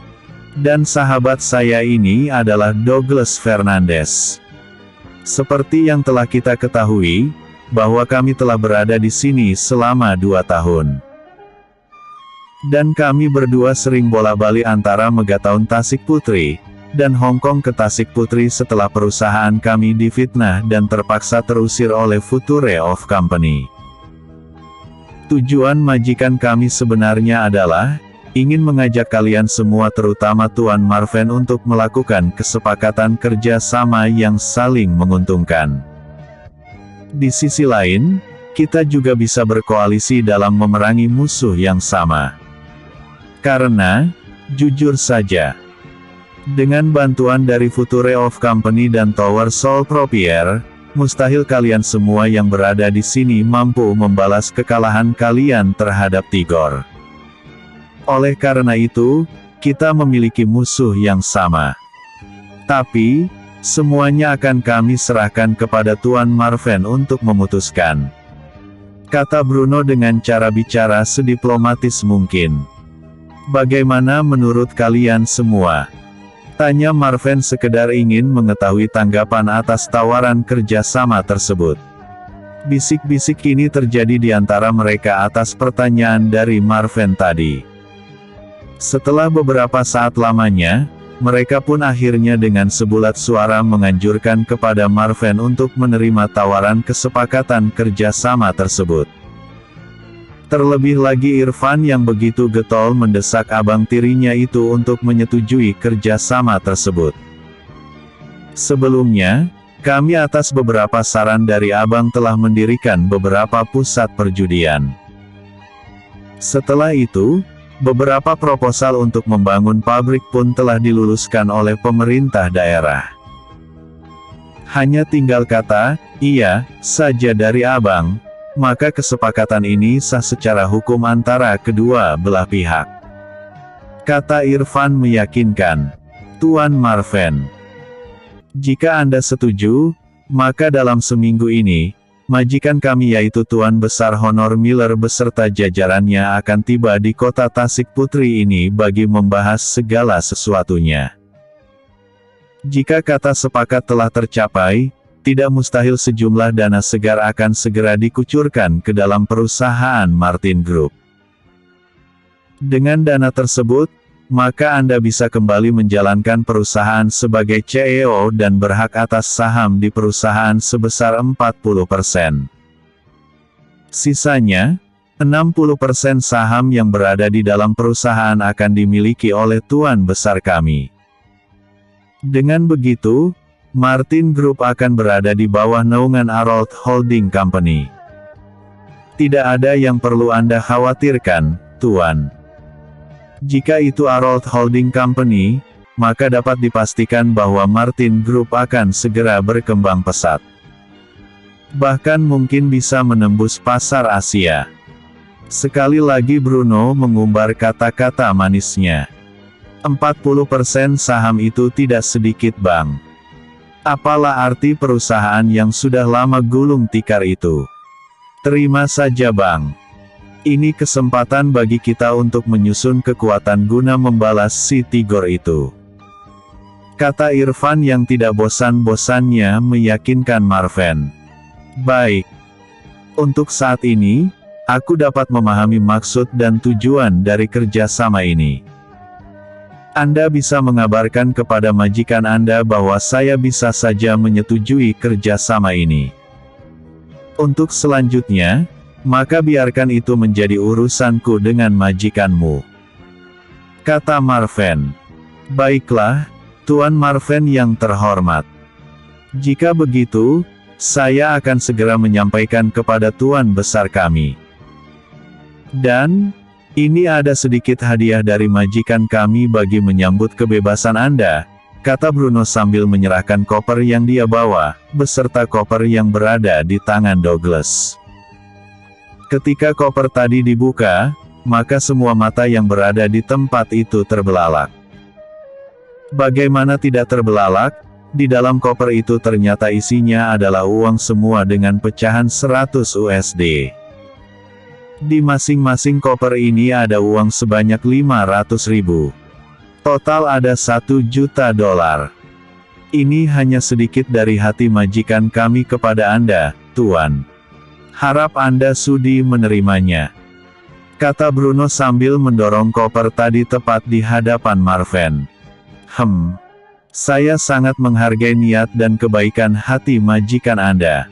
Dan sahabat saya ini adalah Douglas Fernandez. Seperti yang telah kita ketahui, bahwa kami telah berada di sini selama 2 tahun. Dan kami berdua sering bola-balik antara Megaton Tasik Putri, dan Hong Kong ke Tasik Putri setelah perusahaan kami difitnah dan terpaksa terusir oleh Future of Company. Tujuan majikan kami sebenarnya adalah, ingin mengajak kalian semua terutama Tuan Marven untuk melakukan kesepakatan kerja sama yang saling menguntungkan. Di sisi lain, kita juga bisa berkoalisi dalam memerangi musuh yang sama. Karena, jujur saja, dengan bantuan dari Future of Company dan Tower Sol Propier, mustahil kalian semua yang berada di sini mampu membalas kekalahan kalian terhadap Tigor. Oleh karena itu, kita memiliki musuh yang sama. Tapi, semuanya akan kami serahkan kepada Tuan Marven untuk memutuskan. Kata Bruno dengan cara bicara sediplomatis mungkin. Bagaimana menurut kalian semua? Tanya Marven sekedar ingin mengetahui tanggapan atas tawaran kerjasama tersebut. Bisik-bisik kini terjadi di antara mereka atas pertanyaan dari Marven tadi. Setelah beberapa saat lamanya, mereka pun akhirnya dengan sebulat suara menganjurkan kepada Marven untuk menerima tawaran kesepakatan kerjasama tersebut. Terlebih lagi Irfan yang begitu getol mendesak abang tirinya itu untuk menyetujui kerjasama tersebut. Sebelumnya, kami atas beberapa saran dari abang telah mendirikan beberapa pusat perjudian. Setelah itu, beberapa proposal untuk membangun pabrik pun telah diluluskan oleh pemerintah daerah. Hanya tinggal kata, iya, saja dari abang, maka kesepakatan ini sah secara hukum antara kedua belah pihak. Kata Irfan meyakinkan. Tuan Marven, jika Anda setuju, maka dalam seminggu ini, majikan kami yaitu Tuan Besar Honor Miller beserta jajarannya akan tiba di kota Tasik Putri ini bagi membahas segala sesuatunya. Jika kata sepakat telah tercapai, tidak mustahil sejumlah dana segar akan segera dikucurkan ke dalam perusahaan Martin Group. Dengan dana tersebut, maka Anda bisa kembali menjalankan perusahaan sebagai CEO dan berhak atas saham di perusahaan sebesar 40%. Sisanya, 60% saham yang berada di dalam perusahaan akan dimiliki oleh Tuan Besar kami. Dengan begitu, Martin Group akan berada di bawah naungan Arold Holding Company. Tidak ada yang perlu Anda khawatirkan, Tuan. Jika itu Arold Holding Company, maka dapat dipastikan bahwa Martin Group akan segera berkembang pesat. Bahkan mungkin bisa menembus pasar Asia. Sekali lagi Bruno mengumbar kata-kata manisnya. 40% saham itu tidak sedikit Bang. Apalah arti perusahaan yang sudah lama gulung tikar itu? Terima saja Bang. Ini kesempatan bagi kita untuk menyusun kekuatan guna membalas si Tigor itu. Kata Irfan yang tidak bosan-bosannya meyakinkan Marven. Baik. Untuk saat ini, aku dapat memahami maksud dan tujuan dari kerjasama ini. Anda bisa mengabarkan kepada majikan Anda bahwa saya bisa saja menyetujui kerjasama ini. Untuk selanjutnya, maka biarkan itu menjadi urusanku dengan majikanmu. Kata Marven. Baiklah, Tuan Marven yang terhormat. Jika begitu, saya akan segera menyampaikan kepada Tuan Besar kami. Dan, ini ada sedikit hadiah dari majikan kami bagi menyambut kebebasan Anda, kata Bruno sambil menyerahkan koper yang dia bawa, beserta koper yang berada di tangan Douglas. Ketika koper tadi dibuka, maka semua mata yang berada di tempat itu terbelalak. Bagaimana tidak terbelalak? Di dalam koper itu ternyata isinya adalah uang semua dengan pecahan 100 USD. Di masing-masing koper ini ada uang sebanyak 500.000. Total ada 1 juta dolar. Ini hanya sedikit dari hati majikan kami kepada Anda, Tuan. Harap Anda sudi menerimanya. Kata Bruno sambil mendorong koper tadi tepat di hadapan Marven. Saya sangat menghargai niat dan kebaikan hati majikan Anda.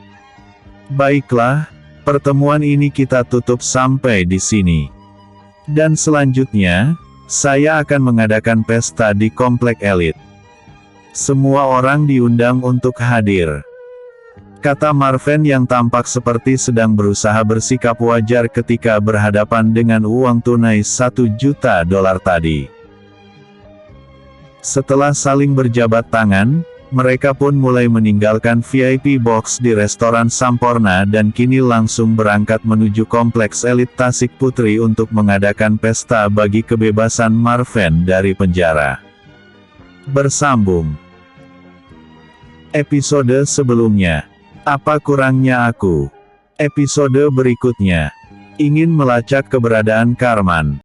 Baiklah, pertemuan ini kita tutup sampai di sini. Dan selanjutnya, Saya akan mengadakan pesta di komplek elit. Semua orang diundang untuk hadir, kata Marvin yang tampak seperti sedang berusaha bersikap wajar ketika berhadapan dengan uang tunai $1 juta tadi. Setelah saling berjabat tangan, mereka pun mulai meninggalkan VIP box di restoran Samporna dan kini langsung berangkat menuju kompleks elit Tasik Putri untuk mengadakan pesta bagi kebebasan Marvin dari penjara. Bersambung episode sebelumnya. Apa kurangnya aku? Episode berikutnya. Ingin melacak keberadaan Karman.